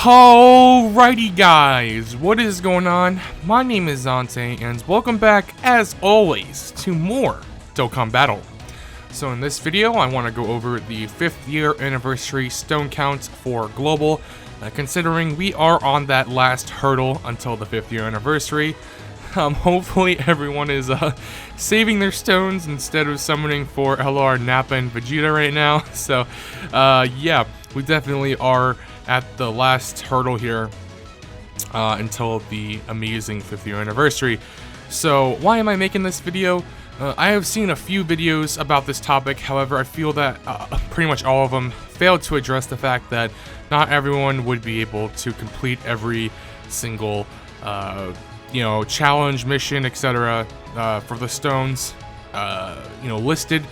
Alrighty guys, what is going on? My name is Zante and welcome back as always to more Dokkan Battle. So in this video I want to go over the 5th year anniversary stone count for Global, considering we are on that last hurdle until the 5th year anniversary. Hopefully everyone is saving their stones instead of summoning for LR, Nappa, and Vegeta right now. So yeah, we definitely are at the last hurdle here until the amazing 5th year anniversary. So why am I making this video? I have seen a few videos about this topic, however I feel that pretty much all of them failed to address the fact that not everyone would be able to complete every single challenge, mission, etc. For the stones listed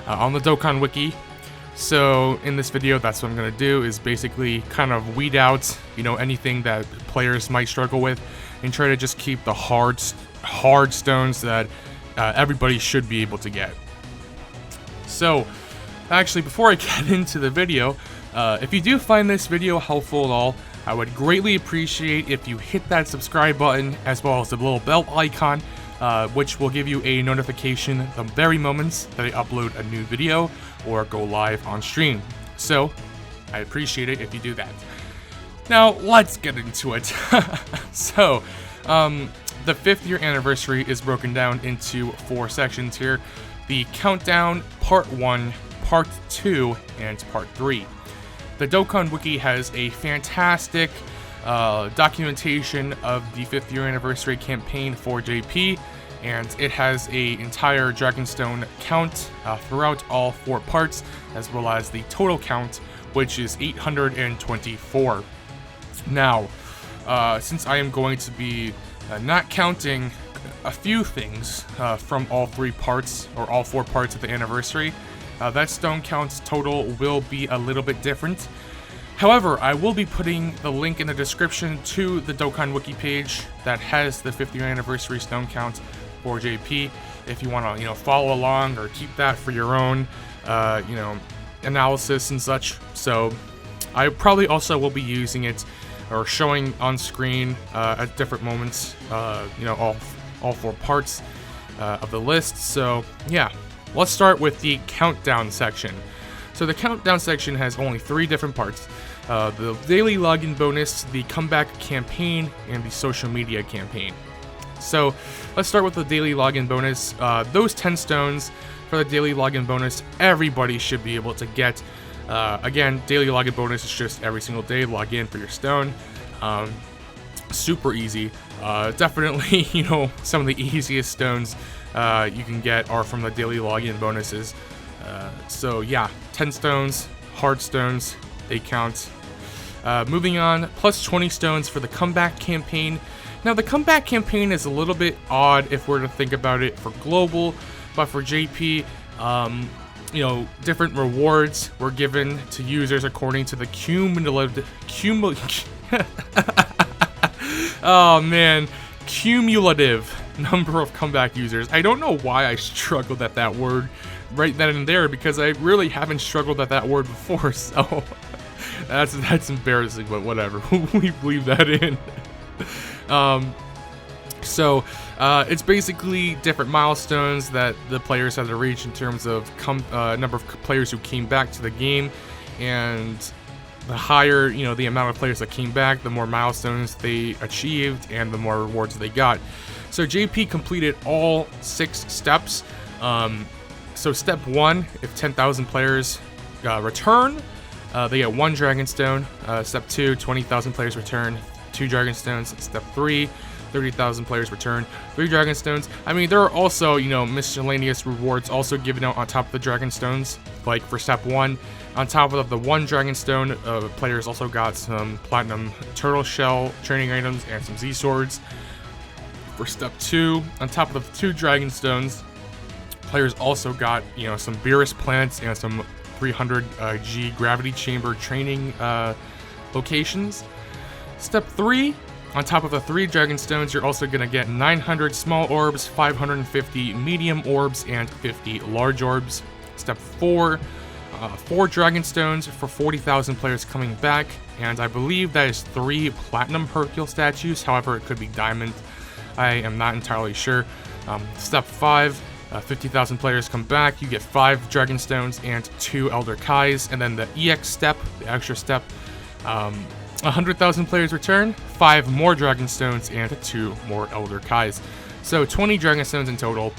on the Dokkan Wiki. So in this video, that's what I'm going to do, is basically kind of weed out, anything that players might struggle with and try to just keep the hard stones that everybody should be able to get. So actually, before I get into the video, if you do find this video helpful at all, I would greatly appreciate if you hit that subscribe button as well as the little bell icon, which will give you a notification the very moments that I upload a new video or go live on stream. So I appreciate it if you do that. Now let's get into it. So the 5th year anniversary is broken down into 4 sections here: the countdown, part 1, part 2, and part 3. The Dokkan Wiki has a fantastic documentation of the 5th year anniversary campaign for JP, and it has an entire Dragonstone count throughout all 4 parts, as well as the total count, which is 824. Now, since I am going to be not counting a few things from all 3 parts, or all 4 parts of the anniversary, that stone count total will be a little bit different. However, I will be putting the link in the description to the Dokkan Wiki page that has the 5th year anniversary stone count for JP, if you want to, follow along or keep that for your own, analysis and such. So I probably also will be using it or showing on screen at different moments, all 4 parts of the list. So yeah, let's start with the countdown section. So the countdown section has only 3 different parts: the daily login bonus, the comeback campaign, and the social media campaign. So let's start with the daily login bonus. Those 10 stones for the daily login bonus, everybody should be able to get. Again, daily login bonus is just every single day log in for your stone. Super easy. Definitely, some of the easiest stones you can get are from the daily login bonuses. So yeah, 10 stones, hard stones, they count. Moving on, plus 20 stones for the comeback campaign. Now the comeback campaign is a little bit odd if we're to think about it for Global, but for JP, different rewards were given to users according to the cumulative number of comeback users. I don't know why I struggled at that word right then and there, because I really haven't struggled at that word before, so that's embarrassing, but whatever. We leave that in. So it's basically different milestones that the players have to reach in terms of number of players who came back to the game, and the higher the amount of players that came back, the more milestones they achieved and the more rewards they got. So JP completed all 6 steps. So step 1, if 10,000 players return, they get 1 Dragonstone. Step 2, 20,000 players return, 2 Dragonstones. Step 3, 30,000 players return, 3 Dragonstones. I mean, there are also, miscellaneous rewards also given out on top of the Dragonstones. Like for step 1, on top of the 1 Dragonstone, players also got some Platinum Turtle Shell training items and some Z-Swords. For step 2, on top of the 2 Dragonstones, players also got, some Beerus plants and some 300 G gravity chamber training locations. Step 3, on top of the 3 Dragonstones, you're also going to get 900 small orbs, 550 medium orbs, and 50 large orbs. Step 4, 4 Dragon Stones for 40,000 players coming back, and I believe that is 3 Platinum Hercule statues. However, it could be Diamond. I am not entirely sure. Step 5, 50,000 players come back. You get 5 Dragon Stones and 2 Elder Kais, and then the EX step, the extra step. 100,000 players return, 5 more Dragon Stones and 2 more Elder Kais. So 20 Dragon Stones in total.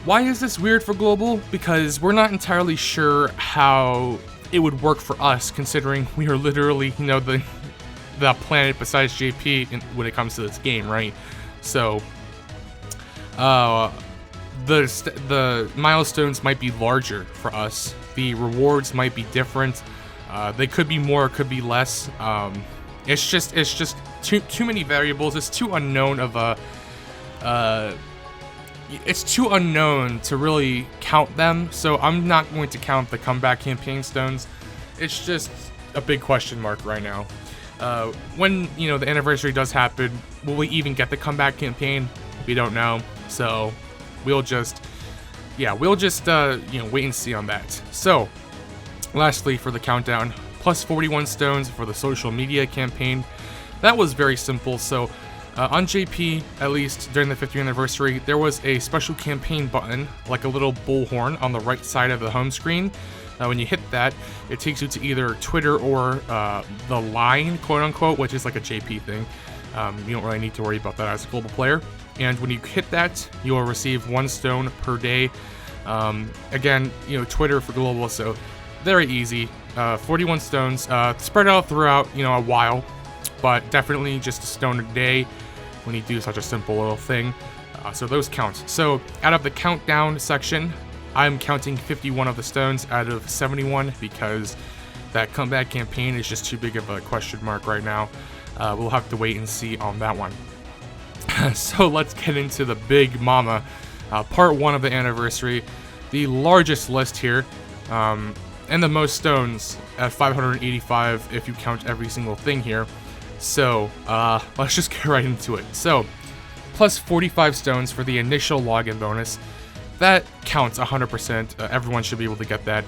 Why is this weird for Global? Because we're not entirely sure how it would work for us, considering we are literally, the planet besides JP when it comes to this game, right? So, the milestones might be larger for us. The rewards might be different. They could be more, could be less. It's just too many variables. It's too unknown of a. It's too unknown to really count them, so I'm not going to count the comeback campaign stones. It's just a big question mark right now. When the anniversary does happen, will we even get the comeback campaign? We don't know. So we'll just wait and see on that. So lastly, for the countdown, plus 41 stones for the social media campaign. That was very simple. So on JP, at least during the 50th anniversary, there was a special campaign button, like a little bullhorn on the right side of the home screen. When you hit that, it takes you to either Twitter or the line, quote unquote, which is like a JP thing. You don't really need to worry about that as a global player. And when you hit that, you will receive 1 stone per day. Again, Twitter for global, so very easy. 41 stones, spread out throughout, a while, but definitely just a stone a day when you do such a simple little thing. So those count. So out of the countdown section, I'm counting 51 of the stones out of 71 because that comeback campaign is just too big of a question mark right now. We'll have to wait and see on that one. So let's get into the big mama, part 1 of the anniversary, the largest list here, and the most stones at 585 if you count every single thing here. So let's just get right into it. So plus 45 stones for the initial login bonus. That counts 100%. Everyone should be able to get that.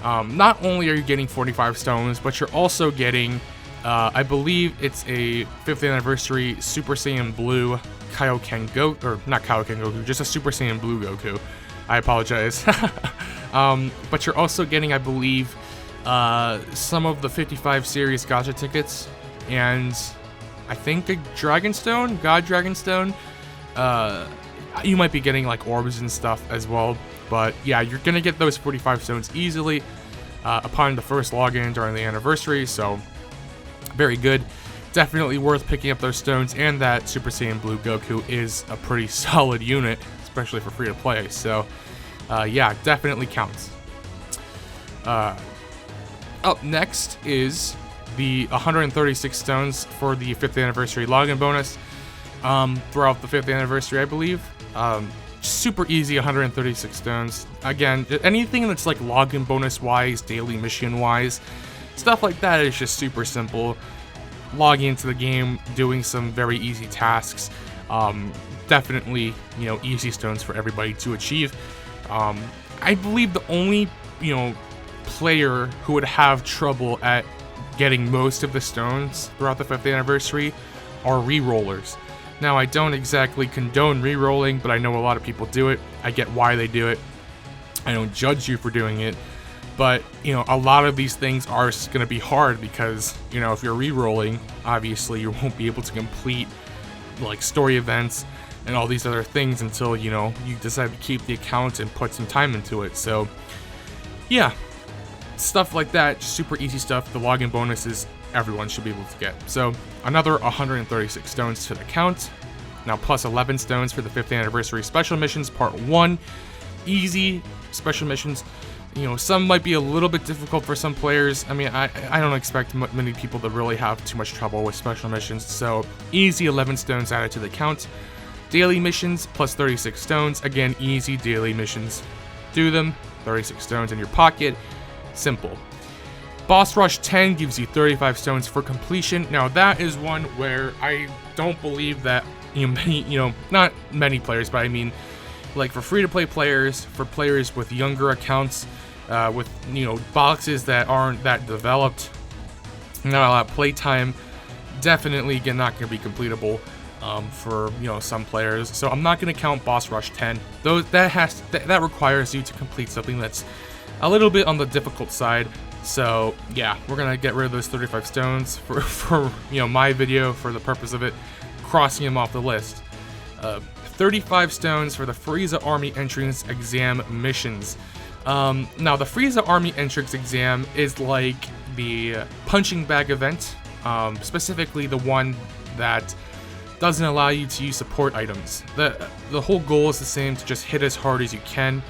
Not only are you getting 45 stones, but you're also getting, I believe it's a 5th anniversary Super Saiyan Blue Kaioken Goku, or not Kaioken Goku, just a Super Saiyan Blue Goku. I apologize. But you're also getting, I believe, some of the 55 series gacha tickets, and I think a Dragonstone, God Dragonstone. You might be getting like orbs and stuff as well, but yeah, you're gonna get those 45 stones easily upon the first login during the anniversary, so very good. Definitely worth picking up those stones, and that Super Saiyan Blue Goku is a pretty solid unit, especially for free to play, so yeah, definitely counts. Up next is the 136 stones for the 5th anniversary login bonus. Throughout the 5th anniversary, I believe. Super easy, 136 stones. Again, anything that's like login bonus wise, daily mission wise, stuff like that is just super simple. Logging into the game, doing some very easy tasks. Definitely, easy stones for everybody to achieve. I believe the only, player who would have trouble at getting most of the stones throughout the 5th anniversary are re-rollers. Now, I don't exactly condone re-rolling, but I know a lot of people do it. I get why they do it. I don't judge you for doing it. But, a lot of these things are going to be hard because, if you're re-rolling, obviously you won't be able to complete, like, story events and all these other things until, you decide to keep the account and put some time into it. So, yeah, stuff like that, just super easy stuff. The login bonuses, everyone should be able to get. So another 136 stones to the count. Now plus 11 stones for the 5th anniversary special missions part 1. Easy special missions. Some might be a little bit difficult for some players. I mean, I don't expect many people to really have too much trouble with special missions. So easy 11 stones added to the count. Daily missions plus 36 stones. Again, easy daily missions. Do them. 36 stones in your pocket. Simple. Boss Rush 10 gives you 35 stones for completion. Now that is one where I don't believe that not many players, but I mean like for free to play players, for players with younger accounts, with boxes that aren't that developed, not a lot of playtime, definitely not going to be completable for some players. So I'm not going to count Boss Rush 10. Though that requires you to complete something that's a little bit on the difficult side. So yeah, we're gonna get rid of those 35 stones for my video, for the purpose of it, crossing them off the list. 35 stones for the Frieza Army Entrance Exam missions. Now the Frieza Army Entrance Exam is like the punching bag event, specifically the one that doesn't allow you to use support items. The whole goal is the same, to just hit as hard as you can.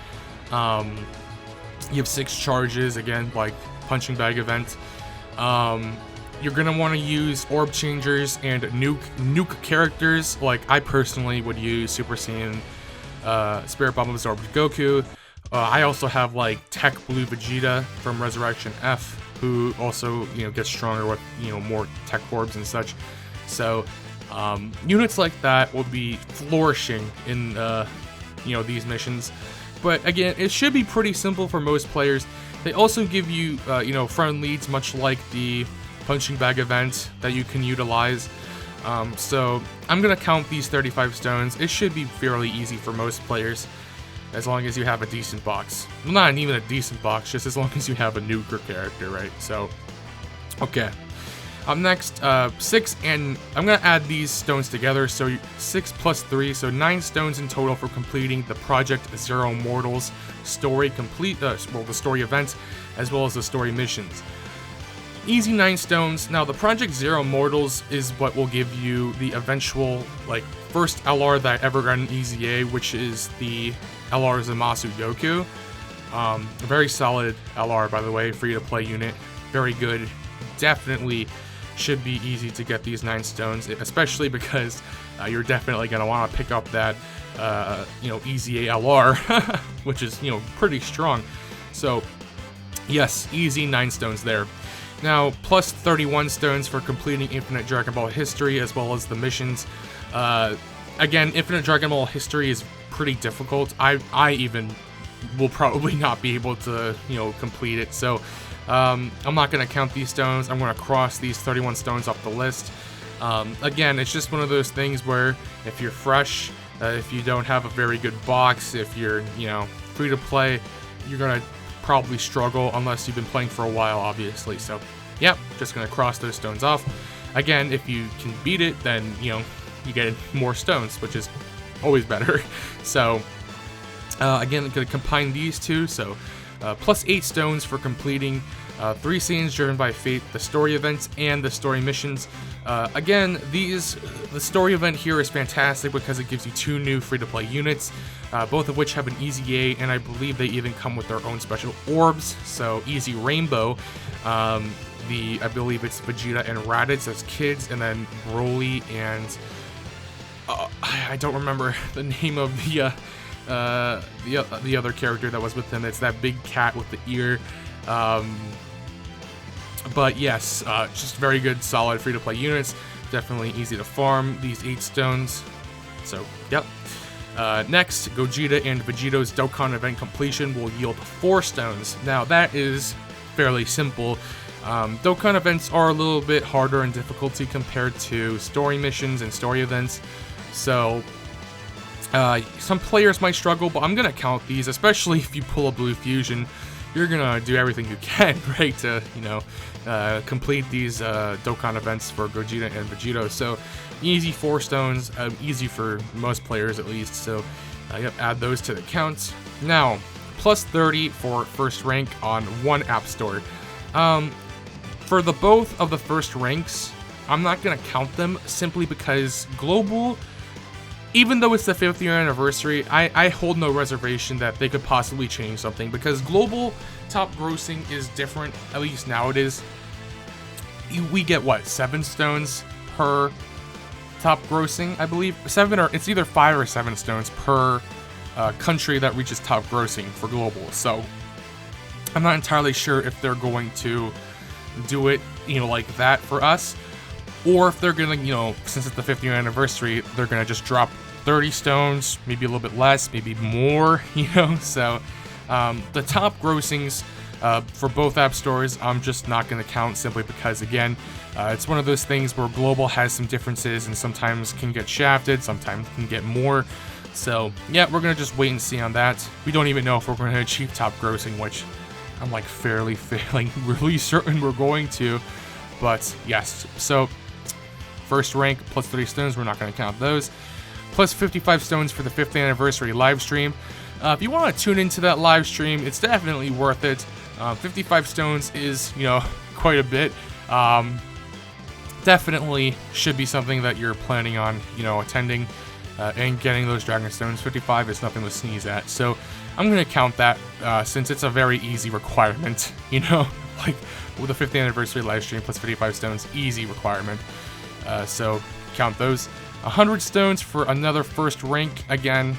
You have 6 charges, again, like punching bag event. You're gonna want to use orb changers and nuke characters. Like I personally would use Super Saiyan Spirit Bomb Absorbed Goku. I also have like Tech Blue Vegeta from Resurrection F, who also gets stronger with more tech orbs and such. So units like that will be flourishing in these missions. But again, it should be pretty simple for most players. They also give you, front leads, much like the punching bag event that you can utilize. So I'm gonna count these 35 stones. It should be fairly easy for most players, as long as you have a decent box. Well, not even a decent box, just as long as you have a nuker character, right? So, okay. Up next, 6, and I'm gonna add these stones together, so 6 plus 3, so 9 stones in total for completing the Project Zero Mortals story the story events, as well as the story missions. Easy 9 stones. Now the Project Zero Mortals is what will give you the eventual, first LR that I ever got an EZA, which is the LR Zamasu Goku. A very solid LR, by the way, free to play unit, very good, definitely. Should be easy to get these 9 stones, especially because you're definitely going to want to pick up that, EZA LR, which is, pretty strong. So, yes, easy 9 stones there. Now, plus 31 stones for completing Infinite Dragon Ball History, as well as the missions. Again, Infinite Dragon Ball History is pretty difficult. I even will probably not be able to, complete it. So, I'm not going to count these stones. I'm going to cross these 31 stones off the list. Again, it's just one of those things where if you're fresh, if you don't have a very good box, if you're, free to play, you're going to probably struggle unless you've been playing for a while, obviously. So, yeah, just going to cross those stones off. Again, if you can beat it, then, you get more stones, which is always better. So, again, I'm going to combine these two, so plus 8 stones for completing 3 scenes driven by fate, the story events, and the story missions. Again, the story event here is fantastic because it gives you 2 new free-to-play units, both of which have an EZA, and I believe they even come with their own special orbs. So Easy Rainbow, I believe it's Vegeta and Raditz as kids, and then Broly and I don't remember the name of the other character that was with him. It's that big cat with the ear. But yes, just very good, solid free-to-play units. Definitely easy to farm these 8 stones. So, yep. Next, Gogeta and Vegeto's Dokkan event completion will yield 4 stones. Now, that is fairly simple. Dokkan events are a little bit harder in difficulty compared to story missions and story events. So, some players might struggle, but I'm going to count these, especially if you pull a Blue Fusion. You're going to do everything you can, right, to, complete these Dokkan events for Gogeta and Vegito. So, easy 4 stones, easy for most players at least, so yep, add those to the count. Now, plus 30 for first rank on 1 app store. For both of the first ranks, I'm not going to count them simply because Global, even though it's the 5th year anniversary, I hold no reservation that they could possibly change something, because Global top grossing is different, at least now it is. We get, what, 7 stones per top grossing, I believe? 7, or it's either 5 or 7 stones per country that reaches top grossing for Global. So I'm not entirely sure if they're going to do it, like that for us, or if they're gonna, since it's the 5th year anniversary, they're gonna just drop 30 stones, maybe a little bit less, maybe more, so The top grossings for both app stores, I'm just not going to count simply because, again, it's one of those things where Global has some differences and sometimes can get shafted, sometimes can get more. So, yeah, we're going to just wait and see on that. We don't even know if we're going to achieve top grossing, which I'm like really certain we're going to. But, yes. So, first rank, plus 30 stones, we're not going to count those. Plus 55 stones for the 5th anniversary live stream. If you want to tune into that live stream, it's definitely worth it. 55 stones is, quite a bit. Definitely should be something that you're planning on, attending and getting those dragon stones. 55 is nothing to sneeze at. So I'm going to count that since it's a very easy requirement, like with the 5th anniversary live stream plus 55 stones, easy requirement. So count those. 100 stones for another first rank. Again,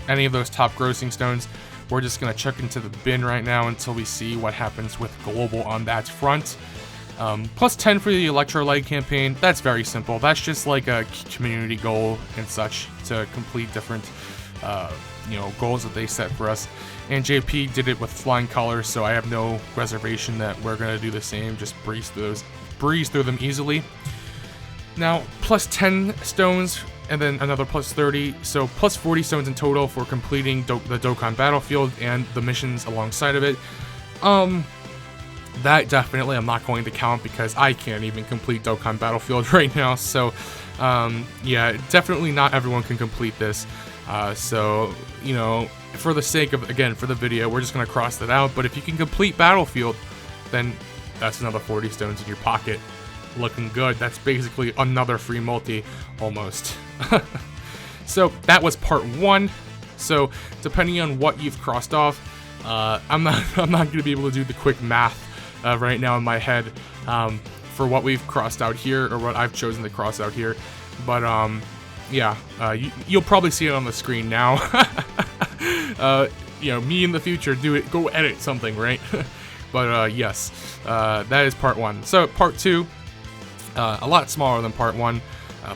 any of those top grossing stones, we're just going to chuck into the bin right now until we see what happens with Global on that front. Plus 10 for the electrolyte campaign. That's very simple. That's just like a community goal and such to complete different, goals that they set for us. And JP did it with flying colors, so I have no reservation that we're going to do the same. Just breeze through them easily. Now, plus 10 stones, and then another plus 30, so plus 40 stones in total for completing the Dokkan Battlefield and the missions alongside of it. That definitely I'm not going to count because I can't even complete Dokkan Battlefield right now, so, yeah, definitely not everyone can complete this. So, for the sake of, again, for the video, we're just going to cross that out, but if you can complete Battlefield, then that's another 40 stones in your pocket. Looking good. That's basically another free multi, almost. So that was part 1. So depending on what you've crossed off, I'm not going to be able to do the quick math right now in my head for what we've crossed out here or what I've chosen to cross out here. But yeah, you'll probably see it on the screen now. Me in the future go edit something, right? But yes, that is part 1. So part 2. A lot smaller than part 1.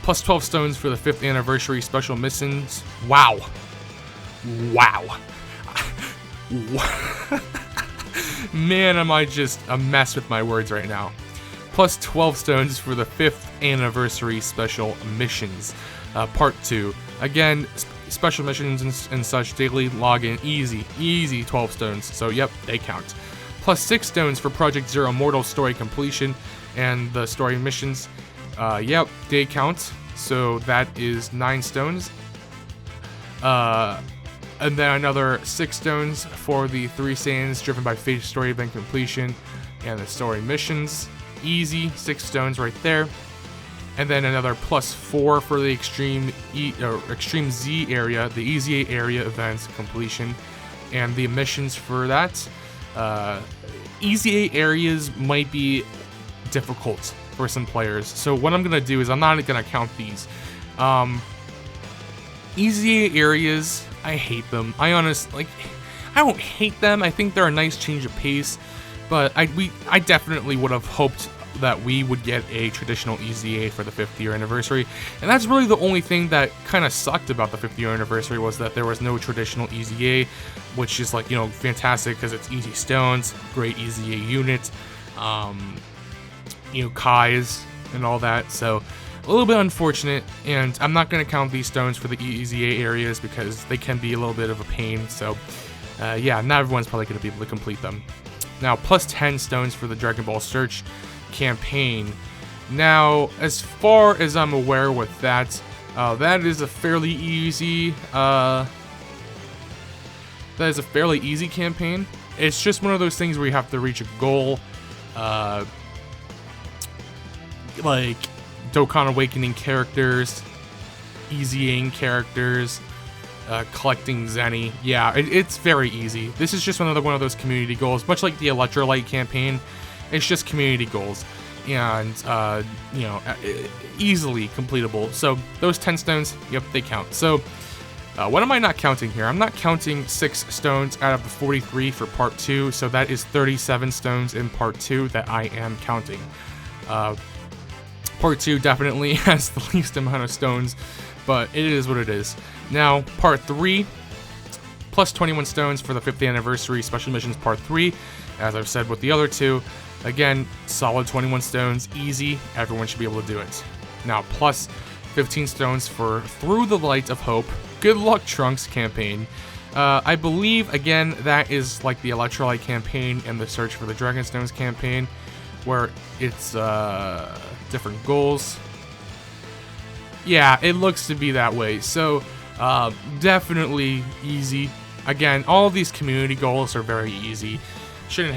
Plus 12 stones for the 5th anniversary special missions. Wow. Man, am I just a mess with my words right now. Plus 12 stones for the 5th anniversary special missions. Part 2. Again, special missions and such, daily login, easy 12 stones. So yep, they count. Plus 6 stones for Project Zero Mortal story completion. And the story missions, yep, they count. So that is 9 stones. And then another 6 stones for the 3 Saiyans driven by Fate story event completion and the story missions. Easy, 6 stones right there. And then another plus 4 for the Extreme Z area, the EZA area events completion, and the missions for that. EZA areas might be difficult for some players, so what I'm gonna do is I'm not gonna count these. EZA areas, I hate them. I don't hate them. I think they're a nice change of pace, but I definitely would have hoped that we would get a traditional EZA for the 5th year anniversary, and that's really the only thing that kind of sucked about the 5th year anniversary was that there was no traditional EZA, which is like, fantastic because it's easy stones, great EZA unit, Kais and all that, so a little bit unfortunate, and I'm not going to count these stones for the EZA areas because they can be a little bit of a pain, so yeah, not everyone's probably going to be able to complete them. Now, plus 10 stones for the Dragon Ball Search campaign. Now, as far as I'm aware with that, that is a fairly easy campaign. It's just one of those things where you have to reach a goal, like Dokkan Awakening characters, EZAing characters, collecting Zenny. Yeah, it's very easy. This is just another one of those community goals, much like the Electrolyte campaign. It's just community goals, and easily completable. So those 10 stones, yep, they count. So what am I not counting here? I'm not counting 6 stones out of the 43 for part 2, so that is 37 stones in part 2 that I am counting. Part 2 definitely has the least amount of stones, but it is what it is. Now, part 3, plus 21 stones for the 50th anniversary special missions part 3, as I've said with the other two. Again, solid 21 stones, easy, everyone should be able to do it. Now, plus 15 stones for Through the Light of Hope, Good Luck Trunks campaign. I believe, again, that is like the Electrolyte campaign and the Search for the Dragon Stones campaign, where it's different goals. Yeah, it looks to be that way, so definitely easy. Again, all of these community goals are very easy. We shouldn't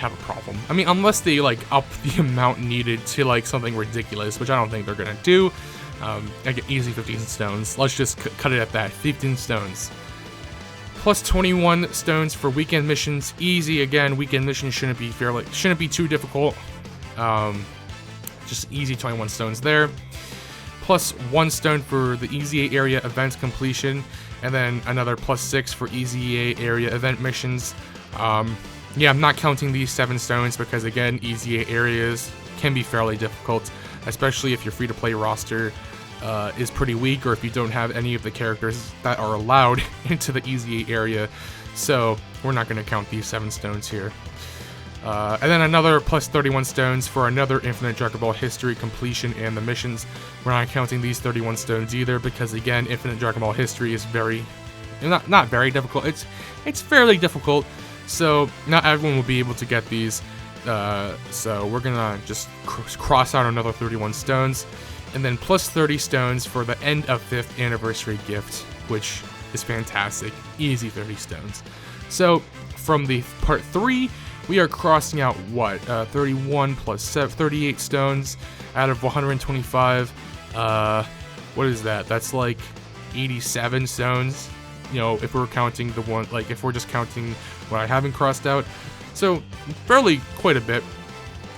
have a problem. I mean, unless they like up the amount needed to like something ridiculous, which I don't think they're gonna do. I get easy 15 stones. Let's just cut it at that. 15 stones. Plus 21 stones for weekend missions. Easy again. Weekend missions shouldn't be too difficult. Just easy 21 stones there. Plus 1 stone for the EZA area event completion, and then another plus 6 for EZA area event missions. Yeah, I'm not counting these 7 stones because again, EZA areas can be fairly difficult, especially if your free-to-play roster is pretty weak, or if you don't have any of the characters that are allowed into the EZA area. So we're not going to count these 7 stones here. And then another plus 31 stones for another Infinite Dragon Ball History completion and the missions. We're not counting these 31 stones either because again, Infinite Dragon Ball History is not very difficult. It's fairly difficult, so not everyone will be able to get these. So we're gonna just cross out another 31 stones, and then plus 30 stones for the end of 5th anniversary gift, which is fantastic. Easy 30 stones. So from the part 3, we are crossing out what? 31 plus 7, 38 stones out of 125. What is that? That's like 87 stones. You know, if we're counting the one, like if we're just counting what I haven't crossed out. So fairly quite a bit.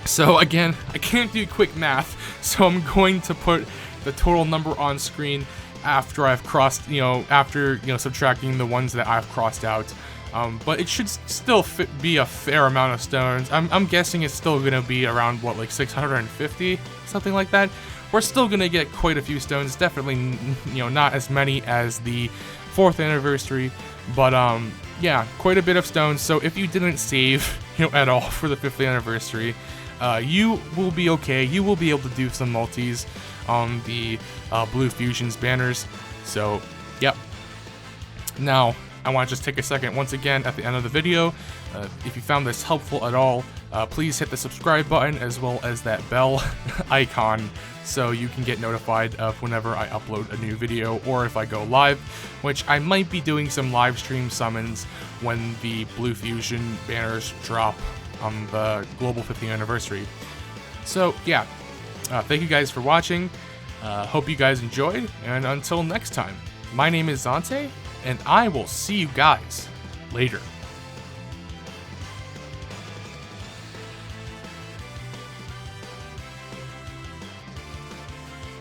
So again, I can't do quick math, so I'm going to put the total number on screen after I've crossed, after subtracting the ones that I've crossed out. But it should still be a fair amount of stones. I'm guessing it's still gonna be around what, like 650, something like that. We're still gonna get quite a few stones. Definitely, not as many as the 4th anniversary, but yeah, quite a bit of stones. So if you didn't save, at all for the 5th anniversary, you will be okay. You will be able to do some multis on the Blue Fusions banners. So, yep. Now, I want to just take a second once again at the end of the video. If you found this helpful at all, please hit the subscribe button as well as that bell icon so you can get notified of whenever I upload a new video or if I go live, which I might be doing some live stream summons when the Blue Fusion banners drop on the Global 50th anniversary. So yeah, thank you guys for watching. Hope you guys enjoyed, and until next time, my name is Zante, and I will see you guys later.